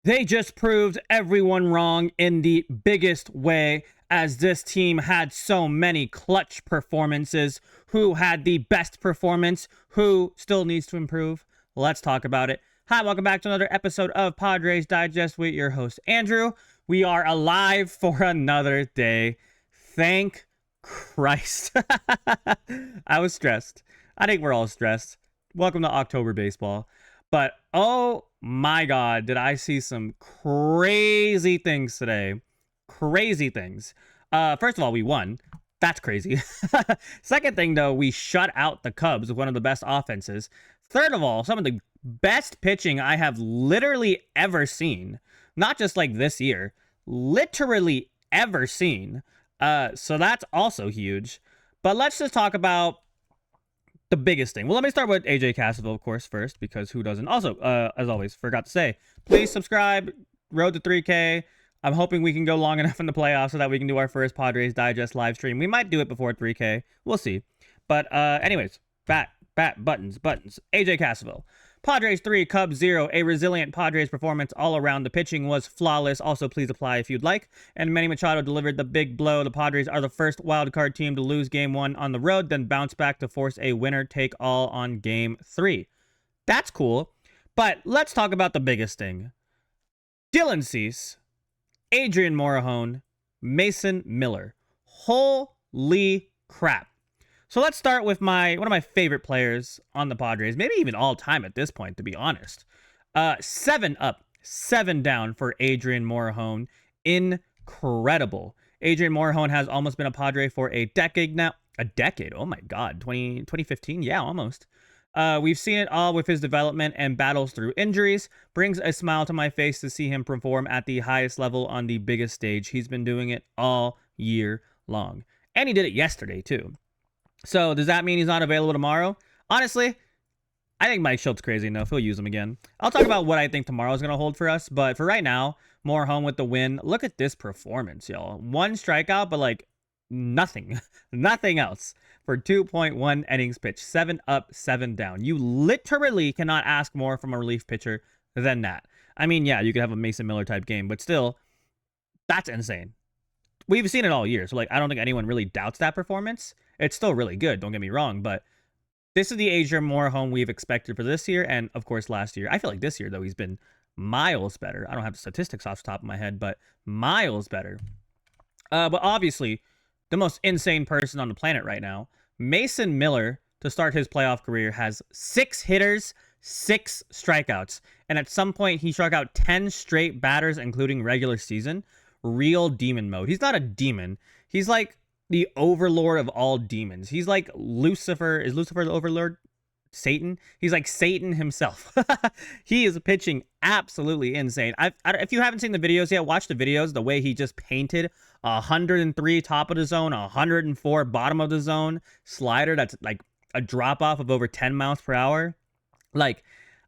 They just proved everyone wrong in the biggest way, as this team had so many clutch performances. Who had the best performance? Who still needs to improve? Let's talk about it. Hi, welcome back to another episode of Padres Digest with your host, Andrew. We are alive for another day. Thank Christ. I was stressed. I think we're all stressed. Welcome to October baseball. But oh my God, did I see some crazy things today. Crazy things. First of all, we won. That's crazy. Second thing, though, we shut out the Cubs with one of the best offenses. Third of all, some of the best pitching I have literally ever seen. Not just like this year. Literally ever seen. So that's also huge. But let's just talk about the biggest thing. Well, let me start with AJ Cassaville, of course, first, because who doesn't? Also, as always, forgot to say, please subscribe. Road to 3K. I'm hoping we can go long enough in the playoffs so that we can do our first Padres Digest live stream. We might do it before 3K. We'll see. But anyways, buttons. AJ Cassaville. Padres 3, Cubs 0. A resilient Padres performance all around. The pitching was flawless. Also, please apply if you'd like. And Manny Machado delivered the big blow. The Padres are the first wildcard team to lose Game 1 on the road, then bounce back to force a winner-take-all on Game 3. That's cool. But let's talk about the biggest thing. Dylan Cease, Adrian Morejon, Mason Miller. Holy crap. So let's start with one of my favorite players on the Padres, maybe even all time at this point, to be honest. 7 up, 7 down for Adrian Morejon. Incredible. Adrian Morejon has almost been a Padre for a decade now. A decade? Oh my God. 2015? Yeah, almost. We've seen it all with his development and battles through injuries. Brings a smile to my face to see him perform at the highest level on the biggest stage. He's been doing it all year long. And he did it yesterday, too. So, does that mean he's not available tomorrow? Honestly, I think Mike Shildt's crazy enough. He'll use him again. I'll talk about what I think tomorrow's going to hold for us. But for right now, Morejon with the win. Look at this performance, y'all. 1 strikeout, but like nothing. Nothing else. For 2.1 innings pitched. 7 up, 7 down. You literally cannot ask more from a relief pitcher than that. I mean, yeah, you could have a Mason Miller type game, but still, that's insane. We've seen it all year, so like I don't think anyone really doubts that performance. It's still really good, don't get me wrong, but this is the Adrian Morejon we've expected for this year, and of course last year. I feel like this year, though, he's been miles better. I don't have the statistics off the top of my head, but miles better. But obviously, the most insane person on the planet right now, Mason Miller, to start his playoff career, has 6 hitters, 6 strikeouts, and at some point he struck out 10 straight batters, including regular season. Real demon mode. He's not a demon. He's like the overlord of all demons. He's like Lucifer. Is Lucifer the overlord? Satan? He's like Satan himself. He is pitching absolutely insane. If you haven't seen the videos yet, watch the videos. The way he just painted 103 top of the zone, 104 bottom of the zone slider. That's like a drop off of over 10 miles per hour. Like,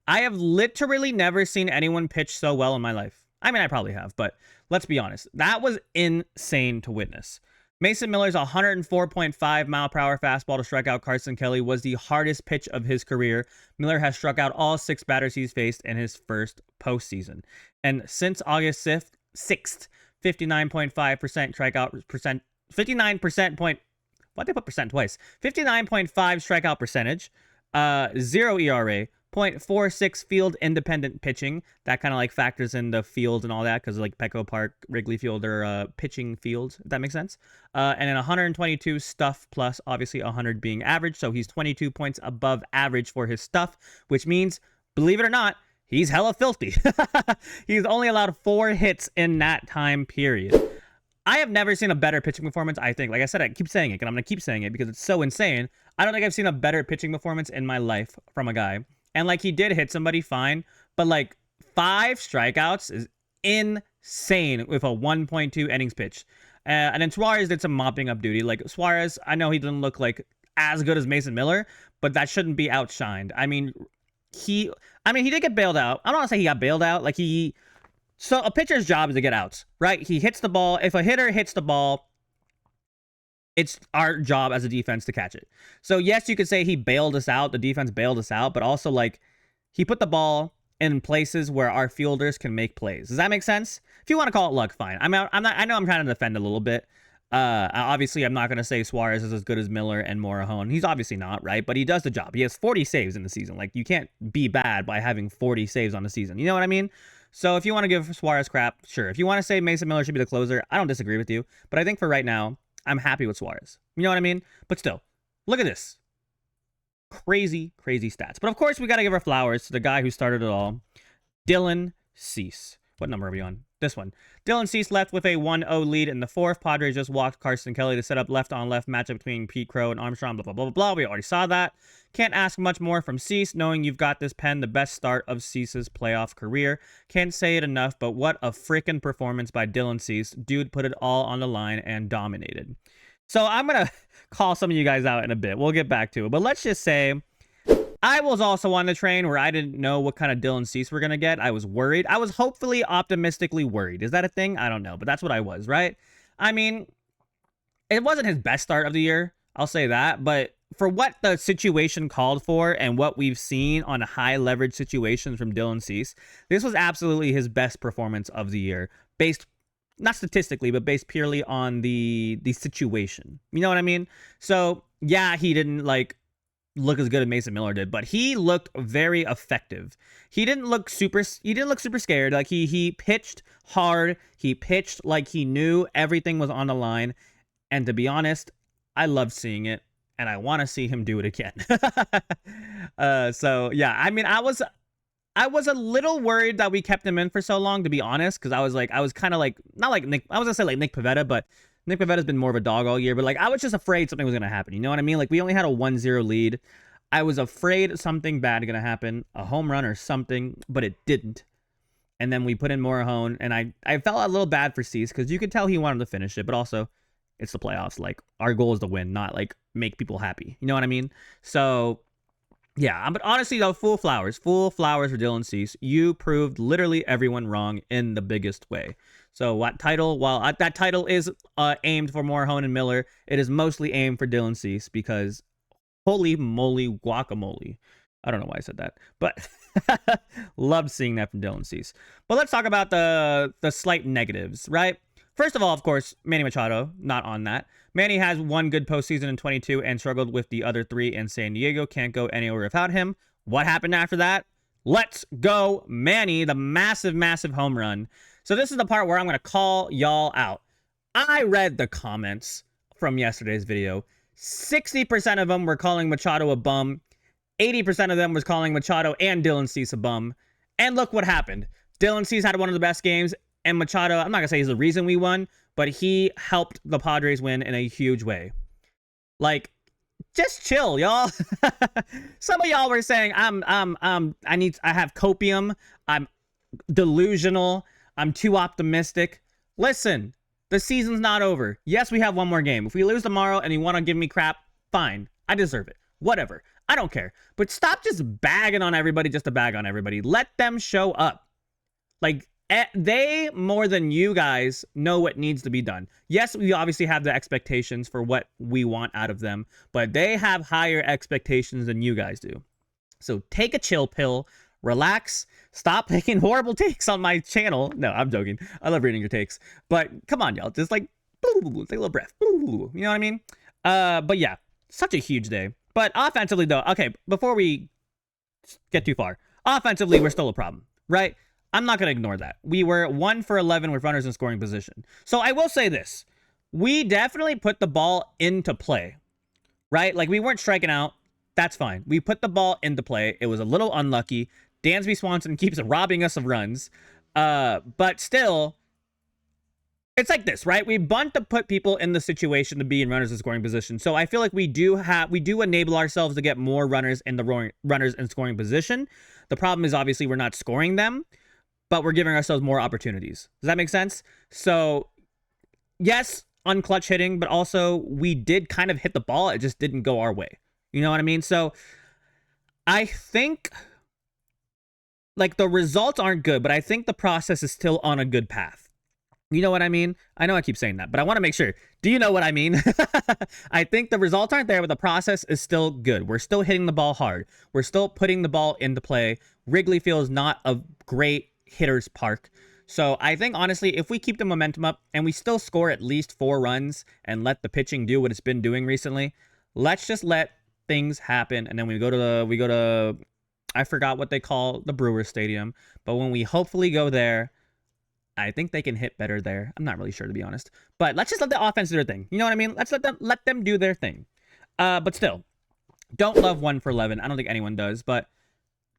I have literally never seen anyone pitch so well in my life. I mean, I probably have, but let's be honest. That was insane to witness. Mason Miller's 104.5 mile per hour fastball to strike out Carson Kelly was the hardest pitch of his career. Miller has struck out all 6 batters he's faced in his first postseason. And since August 6th, 59.5% strikeout percent, 59% point, why'd they put percent twice? 59.5 strikeout percentage, 0 ERA, 0.46 field independent pitching. That kind of like factors in the field and all that because like Petco Park, Wrigley Field are pitching fields, if that makes sense. And then 122 stuff plus, obviously 100 being average. So he's 22 points above average for his stuff, which means, believe it or not, he's hella filthy. He's only allowed 4 hits in that time period. I have never seen a better pitching performance, I think. Like I said, I keep saying it, and I'm going to keep saying it because it's so insane. I don't think I've seen a better pitching performance in my life from a guy. And, like, he did hit somebody fine, but, like, 5 strikeouts is insane with a 1.2 innings pitch. And then Suarez did some mopping up duty. Like, Suarez, I know he didn't look, like, as good as Mason Miller, but that shouldn't be outshined. I mean, he did get bailed out. I don't want to say he got bailed out. Like, so a pitcher's job is to get outs, right? He hits the ball. If a hitter hits the ball, it's our job as a defense to catch it. So yes, you could say he bailed us out. The defense bailed us out, but also like he put the ball in places where our fielders can make plays. Does that make sense? If you want to call it luck, fine. I'm not. I know I'm trying to defend a little bit. Obviously, I'm not going to say Suarez is as good as Miller and Morejon. He's obviously not, right? But he does the job. He has 40 saves in the season. Like, you can't be bad by having 40 saves on the season. You know what I mean? So if you want to give Suarez crap, sure. If you want to say Mason Miller should be the closer, I don't disagree with you. But I think for right now, I'm happy with Suarez. You know what I mean? But still, look at this. Crazy, crazy stats. But of course, we got to give our flowers to the guy who started it all, Dylan Cease. What number are we on? This one. Dylan Cease left with a 1-0 lead in the fourth. Padres just walked Carson Kelly to set up left-on-left matchup between Pete Crow and Armstrong, blah, blah, blah, blah, blah. We already saw that. Can't ask much more from Cease, knowing you've got this pen, the best start of Cease's playoff career. Can't say it enough, but what a freaking performance by Dylan Cease. Dude put it all on the line and dominated. So I'm going to call some of you guys out in a bit. We'll get back to it. But let's just say I was also on the train where I didn't know what kind of Dylan Cease we're going to get. I was worried. I was hopefully optimistically worried. Is that a thing? I don't know. But that's what I was, right? I mean, it wasn't his best start of the year. I'll say that. But for what the situation called for and what we've seen on high leverage situations from Dylan Cease, this was absolutely his best performance of the year, based not statistically, but based purely on the situation. You know what I mean? So yeah, he didn't look as good as Mason Miller did, but he looked very effective. He didn't look super scared. Like he pitched hard. He pitched like he knew everything was on the line. And to be honest, I loved seeing it, and I want to see him do it again. So yeah, I mean, I was a little worried that we kept him in for so long, to be honest, because I was kind of like, not like Nick, I was gonna say like Nick Pivetta, but Nick Pavetta's been more of a dog all year, but like I was just afraid something was gonna happen. You know what I mean? Like, we only had a 1-0 lead. I was afraid something bad gonna happen, a home run or something, but it didn't. And then we put in Morejon, and I felt a little bad for Cease because you could tell he wanted to finish it, but also it's the playoffs. Like, our goal is to win, not like make people happy. You know what I mean? So yeah, but honestly though, full flowers for Dylan Cease. You proved literally everyone wrong in the biggest way. So what title? While that title is aimed for Morejon and Miller, it is mostly aimed for Dylan Cease because holy moly guacamole. I don't know why I said that, but loved seeing that from Dylan Cease. But let's talk about the slight negatives, right? First of all, of course, Manny Machado, not on that. Manny has one good postseason in 22 and struggled with the other three in San Diego. Can't go anywhere without him. What happened after that? Let's go, Manny, the massive, massive home run. So this is the part where I'm going to call y'all out. I read the comments from yesterday's video. 60% of them were calling Machado a bum. 80% of them was calling Machado and Dylan Cease a bum. And look what happened. Dylan Cease had one of the best games. And Machado, I'm not going to say he's the reason we won, but he helped the Padres win in a huge way. Like, just chill, y'all. Some of y'all were saying, I have copium. I'm delusional. I'm too optimistic. Listen, the season's not over. Yes, we have one more game. If we lose tomorrow and you want to give me crap, fine. I deserve it. Whatever. I don't care. But stop just bagging on everybody just to bag on everybody. Let them show up. Like, they, more than you guys, know what needs to be done. Yes, we obviously have the expectations for what we want out of them, but they have higher expectations than you guys do. So take a chill pill, relax, stop making horrible takes on my channel. No, I'm joking. I love reading your takes. But come on, y'all. Just like, take a little breath. You know what I mean? But yeah, such a huge day. But offensively, though, okay, before we get too far, offensively, we're still a problem, right? I'm not going to ignore that. We were 1 for 11 with runners in scoring position. So I will say this. We definitely put the ball into play, right? Like, we weren't striking out. That's fine. We put the ball into play. It was a little unlucky. Dansby Swanson keeps robbing us of runs. But still, it's like this, right? We bunt to put people in the situation to be in runners in scoring position. So I feel like we do enable ourselves to get more runners in the runners in scoring position. The problem is obviously we're not scoring them, but we're giving ourselves more opportunities. Does that make sense? So, yes, unclutch hitting, but also we did kind of hit the ball. It just didn't go our way. You know what I mean? So, I think, like, the results aren't good, but I think the process is still on a good path. You know what I mean? I know I keep saying that, but I want to make sure. Do you know what I mean? I think the results aren't there, but the process is still good. We're still hitting the ball hard. We're still putting the ball into play. Wrigley Field is not a great hitter's park. So I think, honestly, if we keep the momentum up and we still score at least 4 runs and let the pitching do what it's been doing recently, let's just let things happen. And then we go to I forgot what they call the Brewers Stadium. But when we hopefully go there, I think they can hit better there. I'm not really sure, to be honest. But let's just let the offense do their thing. You know what I mean? Let's let them do their thing. But still, don't love 1 for 11. I don't think anyone does. But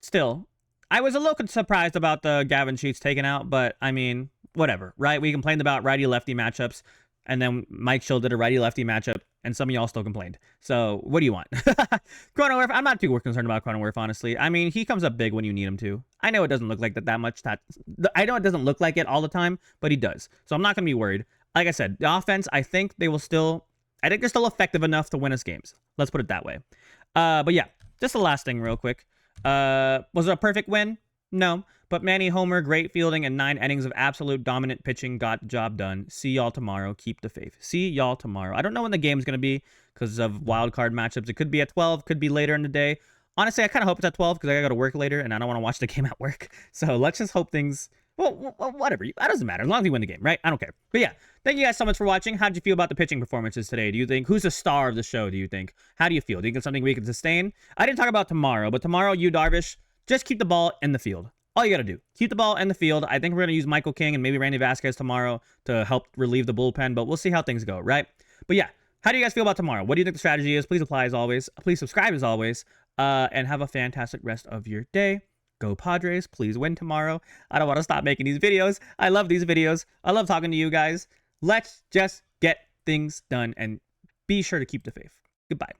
still, I was a little surprised about the Gavin Sheets taken out. But, I mean, whatever, right? We complained about righty-lefty matchups. And then Mike Shildt did a righty-lefty matchup. And some of y'all still complained. So, what do you want? Cronenworth, I'm not too concerned about Cronenworth, honestly. I mean, he comes up big when you need him to. I know it doesn't look like that much. I know it doesn't look like it all the time, but he does. So I'm not going to be worried. Like I said, the offense, I think they're still effective enough to win us games. Let's put it that way. But yeah, just the last thing real quick. Was it a perfect win? No. But Manny homer, great fielding, and 9 innings of absolute dominant pitching got the job done. See y'all tomorrow. Keep the faith. See y'all tomorrow. I don't know when the game's going to be because of wild card matchups. It could be at 12, could be later in the day. Honestly, I kind of hope it's at 12 because I got to go to work later and I don't want to watch the game at work. So let's just hope things, well, whatever. That doesn't matter as long as we win the game, right? I don't care. But yeah, thank you guys so much for watching. How did you feel about the pitching performances today? Do you think, who's the star of the show, do you think? How do you feel? Do you think it's something we can sustain? I didn't talk about tomorrow, but tomorrow, you, Darvish, just keep the ball in the field. All you got to do, keep the ball in the field. I think we're going to use Michael King and maybe Randy Vasquez tomorrow to help relieve the bullpen, but we'll see how things go, right? But yeah, how do you guys feel about tomorrow? What do you think the strategy is? Please apply as always. Please subscribe as always, and have a fantastic rest of your day. Go Padres. Please win tomorrow. I don't want to stop making these videos. I love these videos. I love talking to you guys. Let's just get things done and be sure to keep the faith. Goodbye.